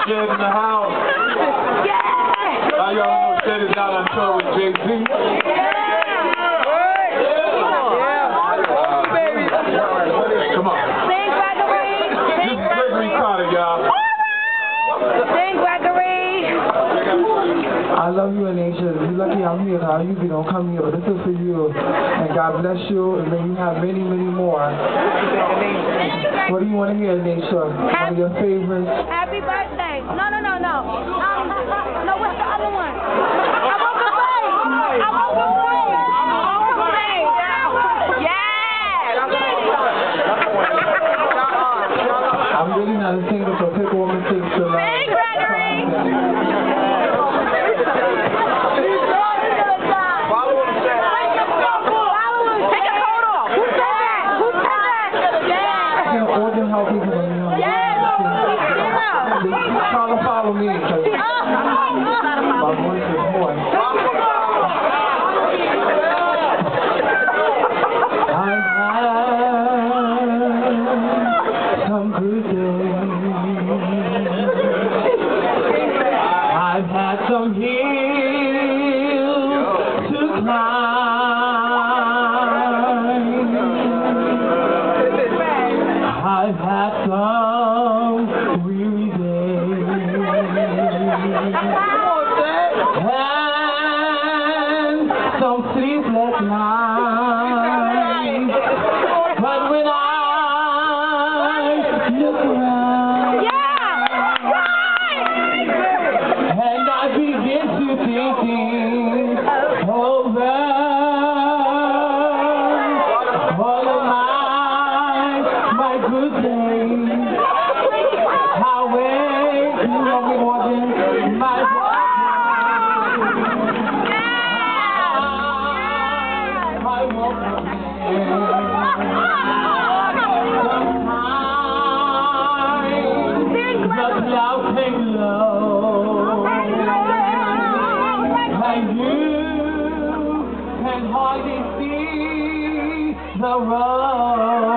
Shed in the house. Now y'all know Shed is out on tour with Jay-Z. Come on. Sing, Gregory. This is Gregory Carter, y'all. Sing, Gregory. I love you, Anisha. You're lucky I'm here. I usually don't come here, but this is for you. And God bless you, and may you have many, many more. What do you want to hear, Anisha? One of your favorites? Happy birthday. No. No, what's the other one? I want to sing. I'm really not a singer, so pick one and sing to Sing, Gregory. How people try to follow me because my voice is hoarse. I've had some good days. I've had some hills to climb. I've had some weary days and some sleepless nights, but when I look around and I begin to thinking over all of my good days, how way you know me more than my I won't sometimes the clouds hang low and you can hardly see the road.